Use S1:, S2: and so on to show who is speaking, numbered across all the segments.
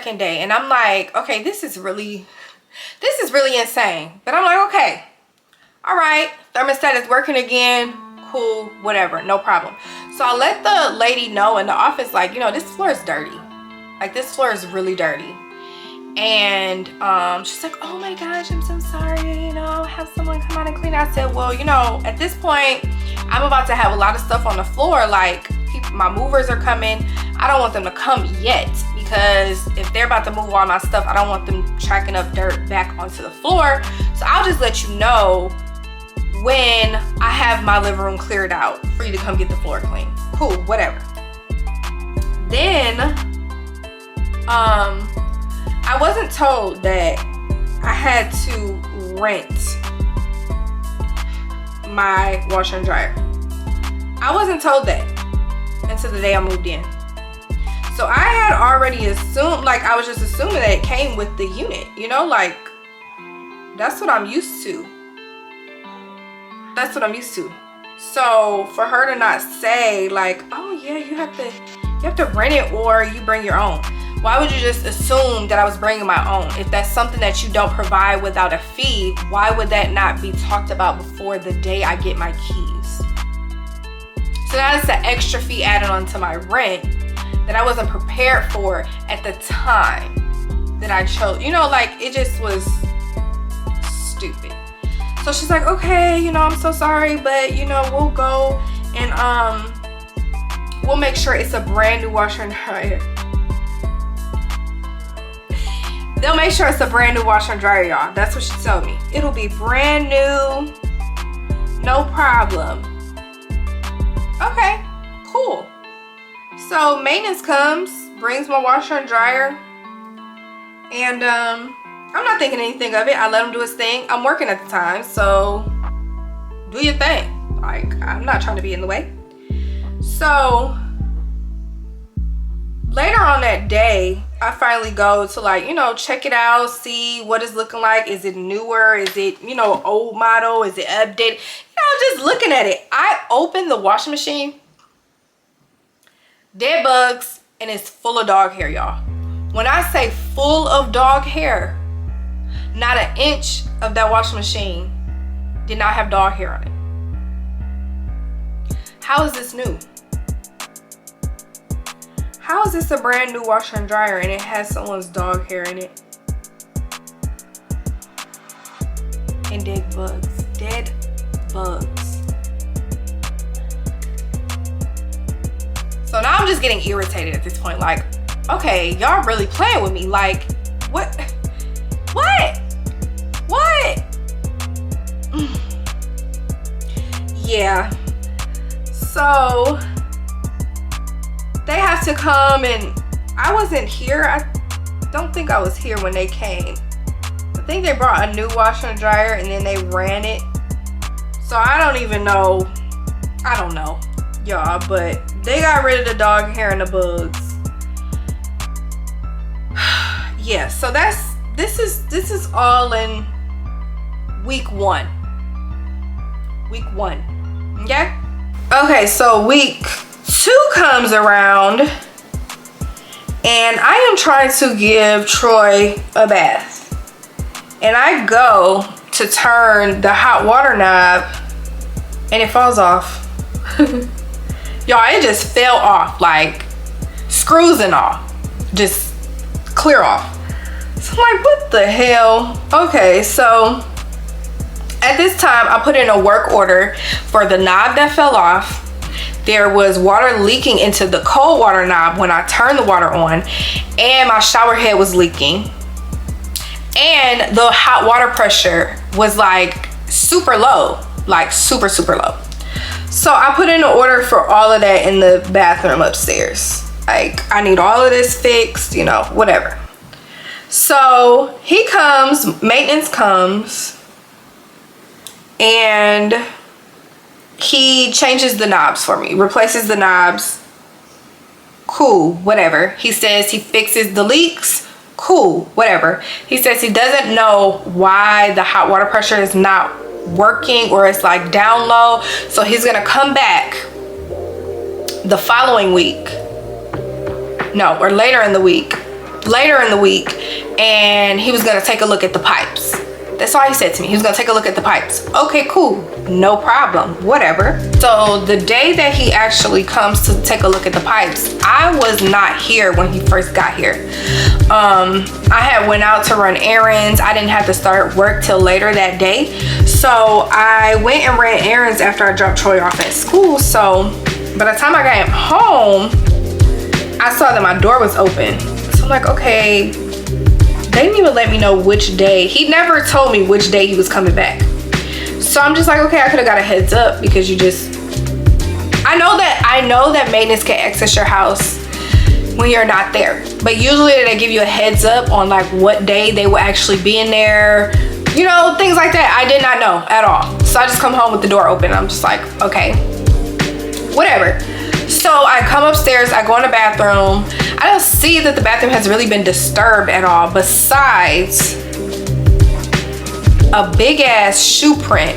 S1: second day, and I'm like, okay, this is really insane. But I'm like, okay, all right, thermostat is working again, cool, whatever, no problem. So I let the lady know in the office, like, you know, this floor is dirty. Like, this floor is really dirty. And she's like, oh my gosh, I'm so sorry, you know, I'll have someone come out and clean it. I said, well, you know, at this point, I'm about to have a lot of stuff on the floor. Like, my movers are coming. I don't want them to come yet, because if they're about to move all my stuff, I don't want them tracking up dirt back onto the floor. So I'll just let you know when I have my living room cleared out for you to come get the floor clean. Cool, whatever. Then I wasn't told that I had to rent my washer and dryer. I wasn't told that until the day I moved in. So I had already assumed, like, I was just assuming that it came with the unit, you know, like, that's what I'm used to. That's what I'm used to. So for her to not say, like, oh yeah, you have to rent it or you bring your own. Why would you just assume that I was bringing my own? If that's something that you don't provide without a fee, why would that not be talked about before the day I get my keys? So that's an extra fee added onto my rent that I wasn't prepared for at the time that I chose. You know, like, it just was stupid. So she's like, okay, you know, I'm so sorry, but, you know, we'll go and we'll make sure it's a brand new washer and dryer. They'll make sure it's a brand new washer and dryer, y'all. That's what she told me. It'll be brand new, no problem. Okay, cool. So maintenance comes, brings my washer and dryer, and I'm not thinking anything of it. I let him do his thing. I'm working at the time, so do your thing. Like, I'm not trying to be in the way. So later on that day, I finally go to, like, you know, check it out, see what it's looking like. Is it newer? Is it, you know, old model? Is it updated? You know, just looking at it. I opened the washing machine, dead bugs, and it's full of dog hair, y'all. When I say full of dog hair, not an inch of that washing machine did not have dog hair on it. How is this new? How is this a brand new washer and dryer and it has someone's dog hair in it? And dead bugs. Dead bugs. So now I'm just getting irritated at this point. Like, okay, y'all really playing with me. Like, what? What? Yeah. So they have to come, and I wasn't here. I don't think I was here when they came. I think they brought a new washer and dryer and then they ran it. So I don't even know. I don't know, y'all, but they got rid of the dog hair and the bugs. Yeah, so this is all in week one. Week one. Okay? Okay, so week 2 comes around and I am trying to give Troy a bath. And I go to turn the hot water knob and it falls off. Y'all, it just fell off, like screws and all. Just clear off. So I'm like, what the hell? Okay, so at this time I put in a work order for the knob that fell off. There was water leaking into the cold water knob when I turned the water on, and my shower head was leaking, and the hot water pressure was like super low, like super low. So I put in an order for all of that in the bathroom upstairs. Like, I need all of this fixed, you know, whatever. So he comes, maintenance comes, and he changes the knobs for me, replaces the knobs. Cool, whatever. He says he fixes the leaks. Cool, whatever. He says he doesn't know why the hot water pressure is not working, or it's like down low. So he's gonna come back the following week. No, or later in the week later in the week, and he was gonna take a look at the pipes. That's all he said to me. He was gonna take a look at the pipes. Okay, cool, no problem, whatever. So the day that he actually comes to take a look at the pipes, I was not here when he first got here. I had went out to run errands. I didn't have to start work till later that day. So I went and ran errands after I dropped Troy off at school. So by the time I got him home, I saw that my door was open. So I'm like, okay, they didn't even let me know which day. He never told me which day he was coming back. So I'm just like, okay, I could have got a heads up, because you just, I know that maintenance can access your house when you're not there, but usually they give you a heads up on like what day they will actually be in there, you know, things like that. I did not know at all. So I just come home with the door open. I'm just like, okay, whatever. So I come upstairs, I go in the bathroom. I don't see that the bathroom has really been disturbed at all, besides a big ass shoe print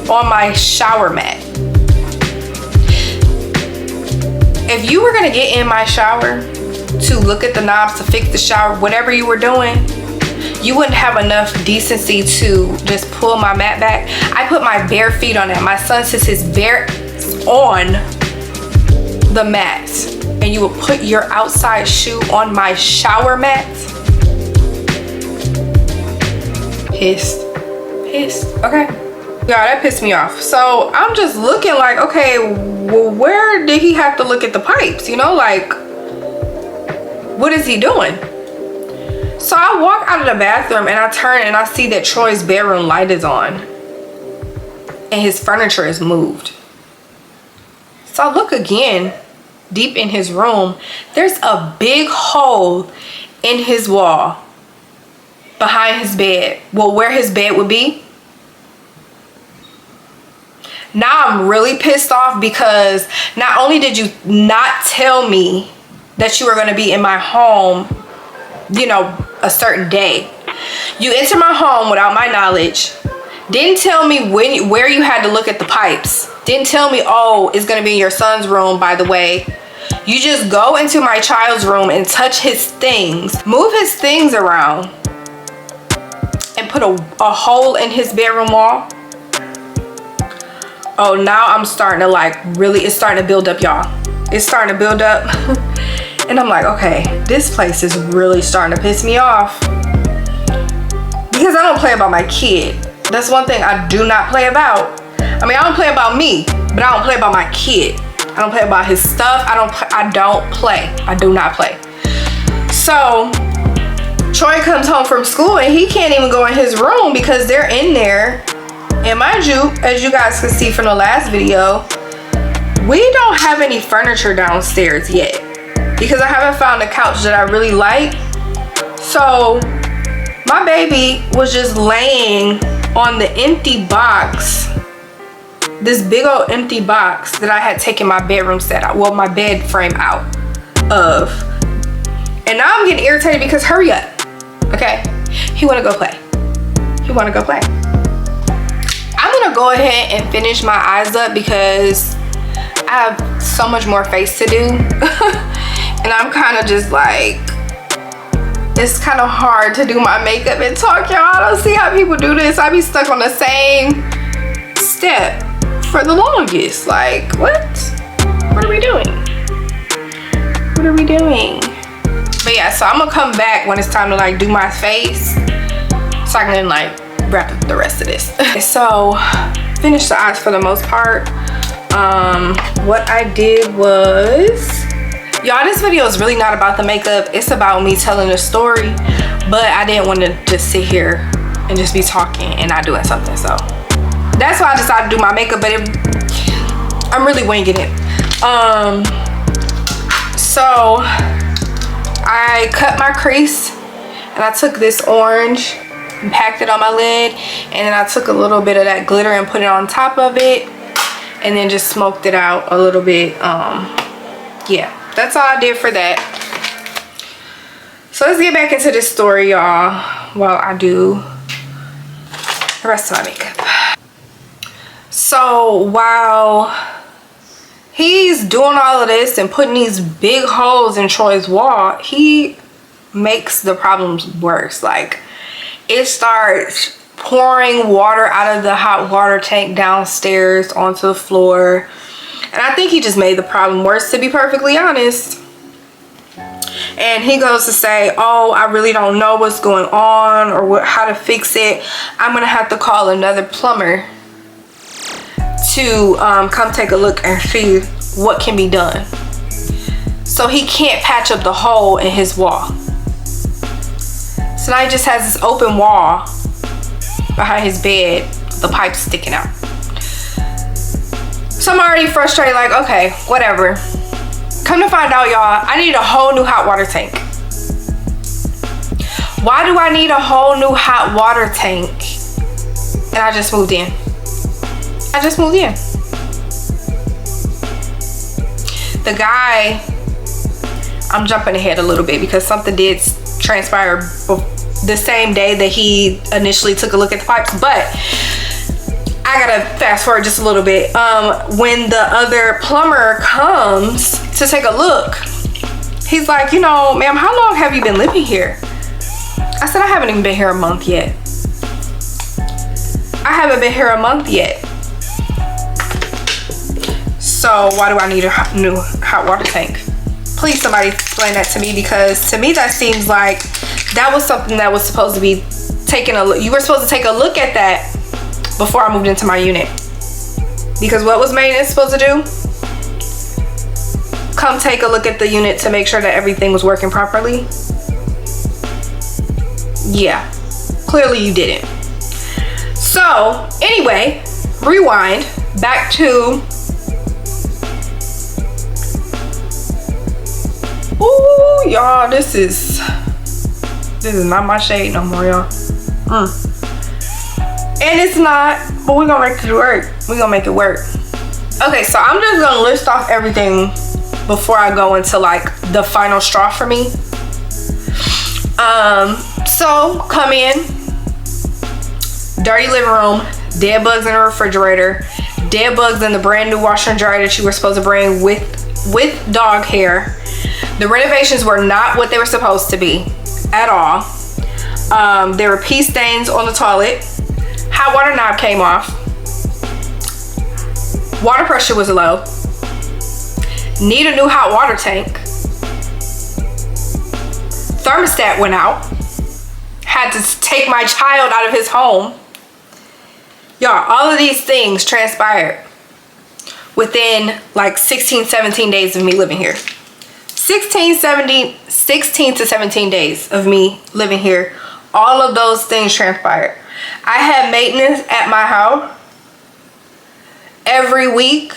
S1: on my shower mat. If you were gonna get in my shower to look at the knobs, to fix the shower, whatever you were doing, you wouldn't have enough decency to just pull my mat back. I put my bare feet on it. My son sits his bare on the mat, and you will put your outside shoe on my shower mat. Pissed, okay. Yeah, that pissed me off. So I'm just looking like, okay, well, where did he have to look at the pipes? You know, like, what is he doing? So I walk out of the bathroom and I turn and I see that Troy's bedroom light is on and his furniture is moved. So I look again, deep in his room. There's a big hole in his wall behind his bed. Well, where his bed would be. Now I'm really pissed off, because not only did you not tell me that you were going to be in my home, you know, a certain day, you entered my home without my knowledge, didn't tell me where you had to look at the pipes, didn't tell me, oh, it's going to be in your son's room, by the way. You just go into my child's room and touch his things, move his things around, and put a hole in his bedroom wall. Oh, now I'm starting to like, really, it's starting to build up, y'all. It's starting to build up. And I'm like, okay, this place is really starting to piss me off, because I don't play about my kid. That's one thing I do not play about. I mean, I don't play about me, but I don't play about my kid. I don't play about his stuff. I don't play. I do not play. So Troy comes home from school and he can't even go in his room because they're in there. And mind you, as you guys can see from the last video, we don't have any furniture downstairs yet, because I haven't found a couch that I really like. So my baby was just laying on the empty box, this big old empty box that I had taken my bedroom set out, well, my bed frame out of. And now I'm getting irritated because hurry up, okay? He wanna go play. He wanna go play. I'm gonna go ahead and finish my eyes up because I have so much more face to do. And I'm kind of just like, it's kind of hard to do my makeup and talk, y'all. I don't see how people do this. I be stuck on the same step for the longest. Like, what? What are we doing? What are we doing? But yeah, so I'm gonna come back when it's time to like do my face, so I can like wrap up the rest of this. So finish the eyes for the most part. What I did was, y'all, this video is really not about the makeup. It's about me telling a story, but I didn't want to just sit here and just be talking and not doing something. So that's why I decided to do my makeup, but I'm really winging it. So I cut my crease and I took this orange and packed it on my lid, and then I took a little bit of that glitter and put it on top of it, and then just smoked it out a little bit. Yeah, that's all I did for that. So let's get back into this story, y'all, while I do the rest of my makeup. So while he's doing all of this and putting these big holes in Troy's wall, he makes the problems worse. Like, it starts pouring water out of the hot water tank downstairs onto the floor. And I think he just made the problem worse, to be perfectly honest. And he goes to say, oh, I really don't know what's going on or how to fix it. I'm gonna have to call another plumber to come take a look and see what can be done. So he can't patch up the hole in his wall. So now he just has this open wall behind his bed, the pipe sticking out. So I'm already frustrated, like, okay, whatever. Come to find out, y'all, I need a whole new hot water tank. Why do I need a whole new hot water tank? And I just moved in. I just moved in. The guy, I'm jumping ahead a little bit because something did transpire the same day that he initially took a look at the pipes, but I gotta fast forward just a little bit. When the other plumber comes to take a look, he's like, you know, ma'am, how long have you been living here? I said, I haven't even been here a month yet. I haven't been here a month yet. So why do I need a new hot water tank? Please somebody explain that to me, because to me that seems like that was something that was supposed to be taken a look. You were supposed to take a look at that before I moved into my unit. Because what was maintenance supposed to do? Come take a look at the unit to make sure that everything was working properly. Yeah, clearly you didn't. So anyway, rewind back to, ooh, y'all, this is not my shade no more, y'all. And it's not, but we're gonna make it work. We're gonna make it work. Okay, so I'm just gonna list off everything before I go into like the final straw for me. So come in, dirty living room, dead bugs in the refrigerator, dead bugs in the brand new washer and dryer that you were supposed to bring with dog hair. The renovations were not what they were supposed to be at all. There were pee stains on the toilet. Hot water knob came off. Water pressure was low. Need a new hot water tank. Thermostat went out. Had to take my child out of his home. Y'all, all of these things transpired within like 16, 17 days of me living here. 16 to 17 days of me living here. All of those things transpired. I had maintenance at my house every week,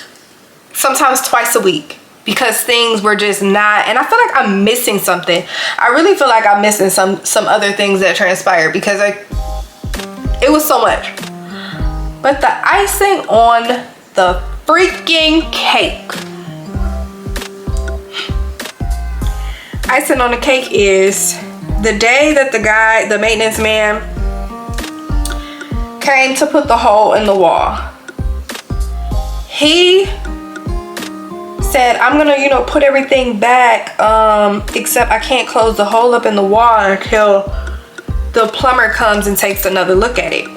S1: sometimes twice a week, because things were just not, and I feel like I'm missing something. I really feel like I'm missing some other things that transpired, because it was so much. But the icing on the freaking cake, icing on the cake is the day that the maintenance man came to put the hole in the wall. He said, I'm gonna, you know, put everything back, except I can't close the hole up in the wall until the plumber comes and takes another look at it.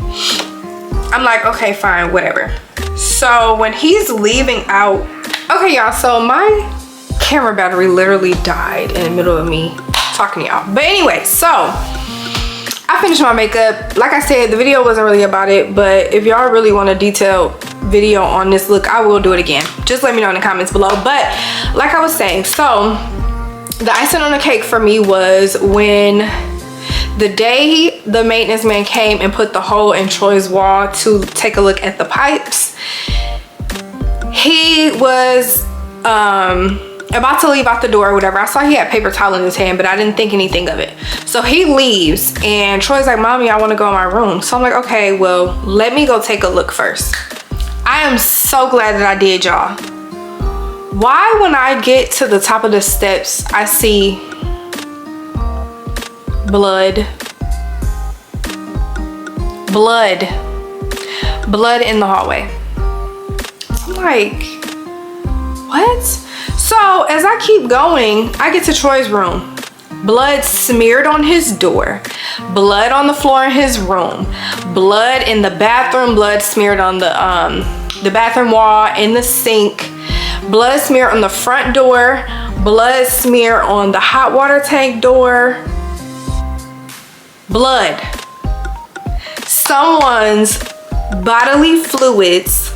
S1: I'm like, okay, fine, whatever. So when he's leaving out, okay, y'all, so my camera battery literally died in the middle of me talking to y'all. But anyway, so I finished my makeup. Like I said, the video wasn't really about it, but if y'all really want a detailed video on this look, I will do it again. Just let me know in the comments below. But like I was saying, so the icing on the cake for me was when the day the maintenance man came and put the hole in Troy's wall to take a look at the pipes. He was about to leave out the door or whatever. I saw he had paper towel in his hand, but I didn't think anything of it. So he leaves and Troy's like, Mommy, I want to go in my room. So I'm like, okay, well, let me go take a look first. I am so glad that I did, y'all. Why when I get to the top of the steps, I see blood in the hallway. I'm like, what? So as I keep going, I get to Troy's room. blood smeared on his door, blood on the floor in his room, blood in the bathroom, blood smeared on the bathroom wall, in the sink, blood smear on the front door, blood smear on the hot water tank door. Blood. Someone's bodily fluids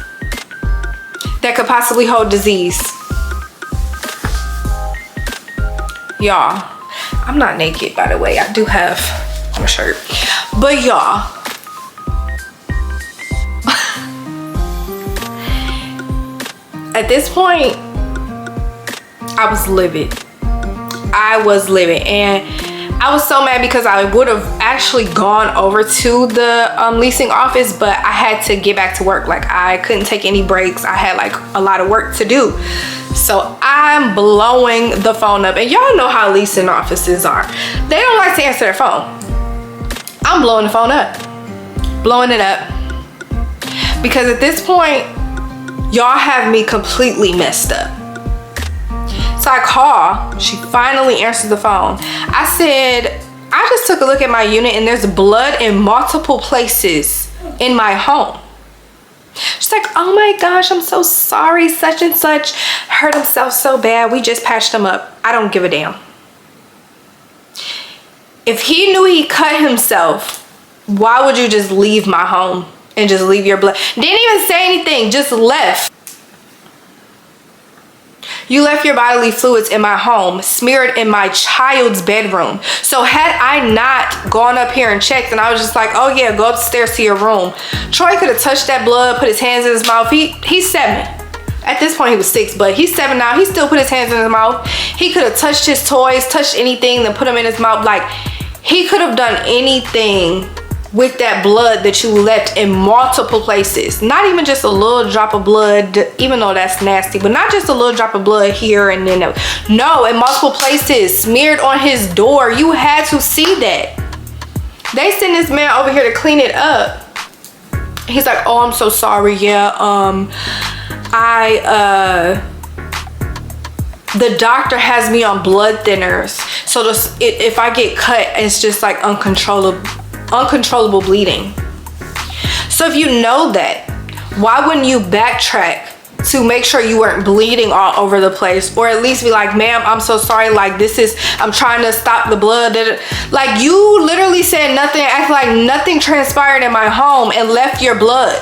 S1: that could possibly hold disease. Y'all, I'm not naked, by the way. I do have a shirt. But y'all, at this point, I was livid. I was livid, and I was so mad because I would have actually gone over to the leasing office, but I had to get back to work. Like, I couldn't take any breaks. I had like a lot of work to do. So I'm blowing the phone up, and y'all know how leasing offices are. They don't like to answer their phone. I'm blowing the phone up, blowing it up, because at this point, y'all have me completely messed up. So I call, she finally answers the phone. I said, I just took a look at my unit and there's blood in multiple places in my home. She's like, oh my gosh, I'm so sorry, such and such hurt himself so bad. We just patched him up. I don't give a damn. If he knew he cut himself, why would you just leave my home and just leave your blood? Didn't even say anything, just left. You left your bodily fluids in my home, smeared in my child's bedroom. So had I not gone up here and checked, and I was just like, oh yeah, go upstairs to your room. Troy could have touched that blood, put his hands in his mouth. He's 7. At this point he was 6, but he's 7 now. He still put his hands in his mouth. He could have touched his toys, touched anything, then put them in his mouth. Like, he could have done anything with that blood that you left in multiple places. Not even just a little drop of blood, even though that's nasty, but not just a little drop of blood here and then. No, in multiple places, smeared on his door. You had to see that. They sent this man over here to clean it up. He's like, oh, I'm so sorry. Yeah, the doctor has me on blood thinners. So if I get cut, it's just like uncontrollable bleeding. So if you know that, why wouldn't you backtrack to make sure you weren't bleeding all over the place, or at least be like, ma'am, I'm so sorry, like I'm trying to stop the blood. Like, you literally said nothing, act like nothing transpired in my home and left your blood.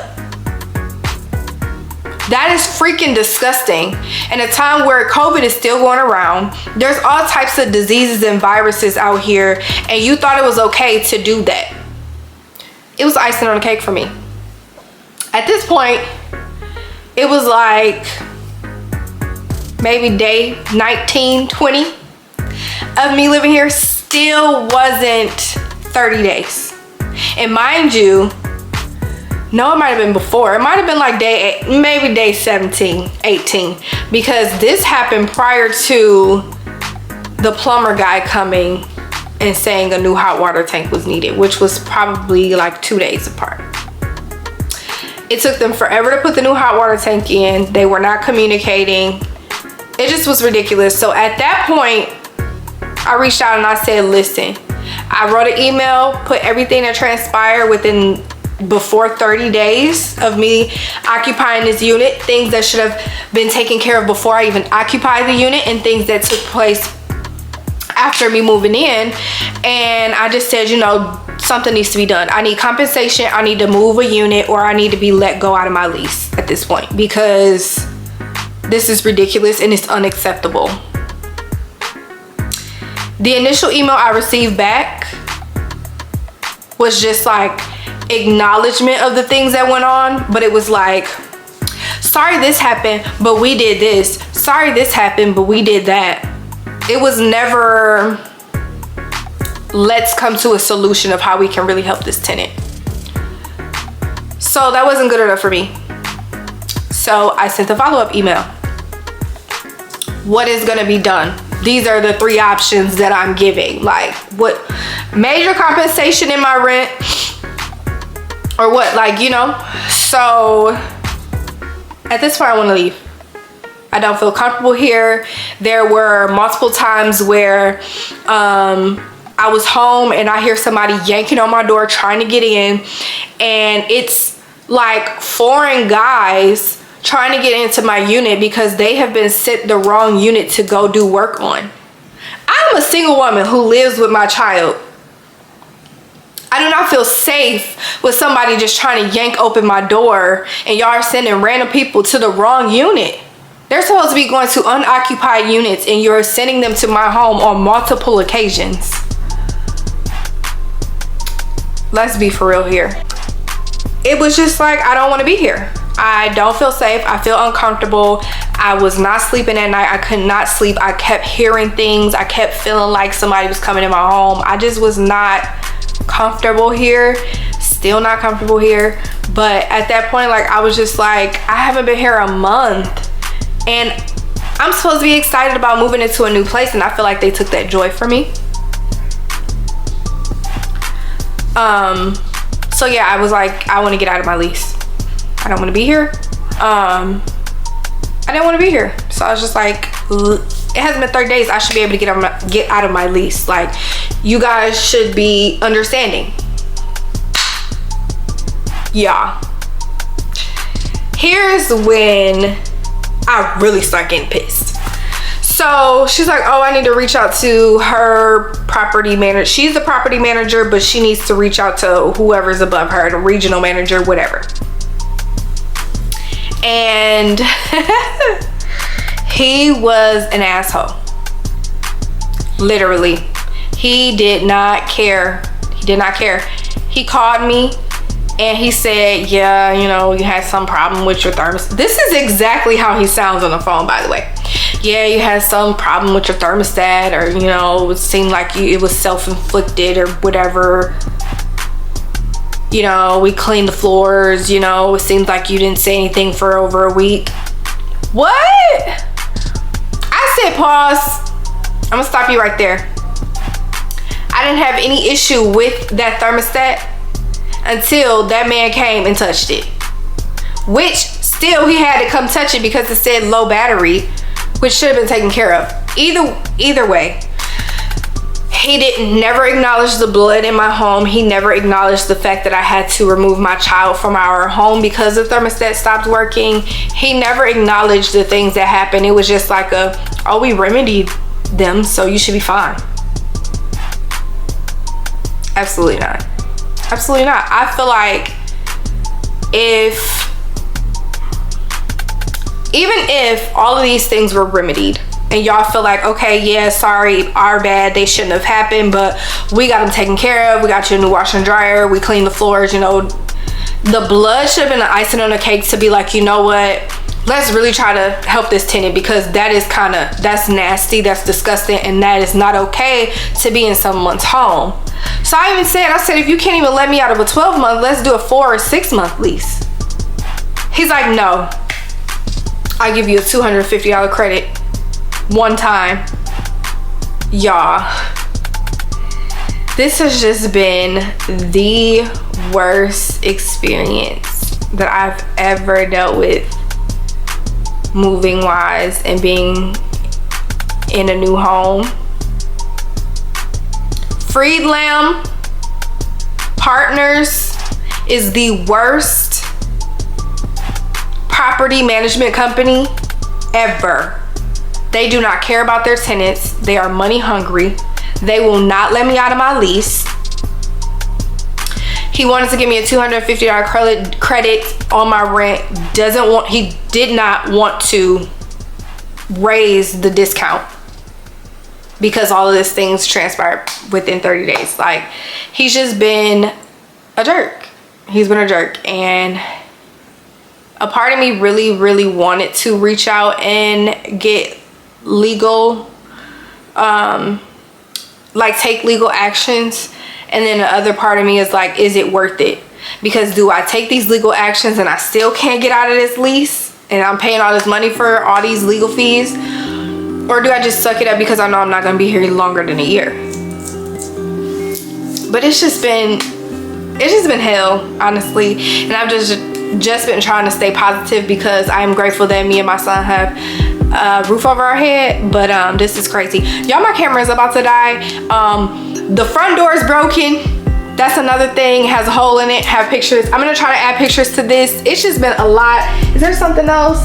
S1: That is freaking disgusting. In a time where COVID is still going around, there's all types of diseases and viruses out here, and you thought it was okay to do that. It was icing on the cake for me. At this point, it was like maybe day 19, 20 of me living here. Still wasn't 30 days. And mind you, no, it might have been before. It might have been like day 8, maybe day 17, 18. Because this happened prior to the plumber guy coming and saying a new hot water tank was needed, which was probably like 2 days apart. It took them forever to put the new hot water tank in. They were not communicating. It just was ridiculous. So at that point, I reached out and I said, listen, I wrote an email, put everything that transpired before 30 days of me occupying this unit, things that should have been taken care of before I even occupied the unit, and things that took place after me moving in. And I just said, you know, something needs to be done. I need compensation. I need to move a unit, or I need to be let go out of my lease at this point, because this is ridiculous and it's unacceptable. The initial email I received back was just like acknowledgement of the things that went on, but it was like, sorry this happened, but we did this. Sorry this happened, but we did that. It was never, let's come to a solution of how we can really help this tenant. So that wasn't good enough for me. So I sent a follow-up email. What is gonna be done? These are the 3 options that I'm giving. Like, what, major compensation in my rent, or what, like, you know. So at this point, I want to leave. I don't feel comfortable here. There were multiple times where I was home and I hear somebody yanking on my door trying to get in, and it's like foreign guys trying to get into my unit because they have been sent the wrong unit to go do work on. I'm a single woman who lives with my child. I do not feel safe with somebody just trying to yank open my door and y'all are sending random people to the wrong unit. They're supposed to be going to unoccupied units and you're sending them to my home on multiple occasions. Let's be for real here. It was just like, I don't want to be here. I don't feel safe. I feel uncomfortable. I was not sleeping at night. I could not sleep. I kept hearing things. I kept feeling like somebody was coming in my home. I just was not comfortable here. Still not comfortable here. But at that point, like, I was just like, I haven't been here a month. And I'm supposed to be excited about moving into a new place, and I feel like they took that joy from me. So yeah, I was like, I want to get out of my lease. I don't want to be here. I didn't want to be here. So I was just like, it hasn't been 30 days. I should be able to get out of my lease. Like, you guys should be understanding. Yeah. Here's when I really start getting pissed. So she's like, oh, I need to reach out to her property manager. She's the property manager, but she needs to reach out to whoever's above her, the regional manager, whatever. And he was an asshole. Literally. He did not care. He did not care. He called me and he said, yeah, you know, you had some problem with your thermostat. This is exactly how he sounds on the phone, by the way. Yeah, you had some problem with your thermostat, or, you know, it seemed like it was self-inflicted or whatever. You know, we cleaned the floors, you know, it seems like you didn't say anything for over a week. What? I said, pause. I'm gonna stop you right there. I didn't have any issue with that thermostat until that man came and touched it. Which, still, he had to come touch it because it said low battery, which should have been taken care of. Either way, he never acknowledged the blood in my home. He never acknowledged the fact that I had to remove my child from our home because the thermostat stopped working. He never acknowledged the things that happened. It was just like oh, we remedied them, so you should be fine. Absolutely not. Absolutely not. I feel like even if all of these things were remedied and y'all feel like, okay, yeah, sorry, our bad, they shouldn't have happened, but we got them taken care of, we got you a new washer and dryer, we cleaned the floors, you know, the blood should have been the icing on the cake to be like, you know what, let's really try to help this tenant, because that's nasty, that's disgusting, and that is not okay to be in someone's home. So I said, if you can't even let me out of a 12-month, let's do a 4 or 6 month lease. He's like, no, I'll give you a $250 credit one time. Y'all, this has just been the worst experience that I've ever dealt with, moving wise and being in a new home. Freedlam Partners is the worst property management company ever. They do not care about their tenants. They are money hungry. They will not let me out of my lease. He wanted to give me a $250 credit on my rent. He did not want to raise the discount because all of these things transpired within 30 days. Like, he's just been a jerk. He's been a jerk. And a part of me really, really wanted to reach out and get legal, like take legal actions. And then the other part of me is like, is it worth it? Because do I take these legal actions and I still can't get out of this lease and I'm paying all this money for all these legal fees? Or do I just suck it up because I know I'm not gonna be here longer than a year? But it's just been hell, honestly. And I've just been trying to stay positive because I'm grateful that me and my son have roof over our head, but this is crazy. Y'all, my camera is about to die. The front door is broken. That's another thing. Has a hole in it. Have pictures. I'm gonna try to add pictures to this. It's just been a lot. Is there something else?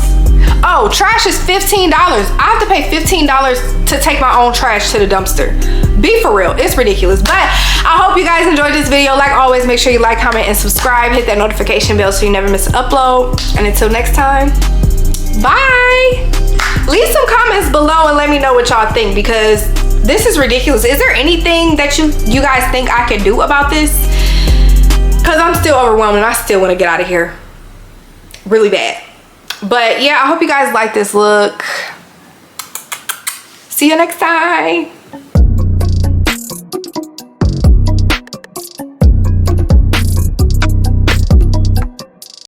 S1: Oh, trash is $15. I have to pay $15 to take my own trash to the dumpster. Be for real, it's ridiculous. But I hope you guys enjoyed this video. Like always, make sure you like, comment, and subscribe. Hit that notification bell so you never miss an upload. And until next time, bye. Leave some comments below and let me know what y'all think, because this is ridiculous. Is there anything that you guys think I can do about this? Because I'm still overwhelmed and I still want to get out of here really bad. But yeah, I hope you guys like this look. See you next time.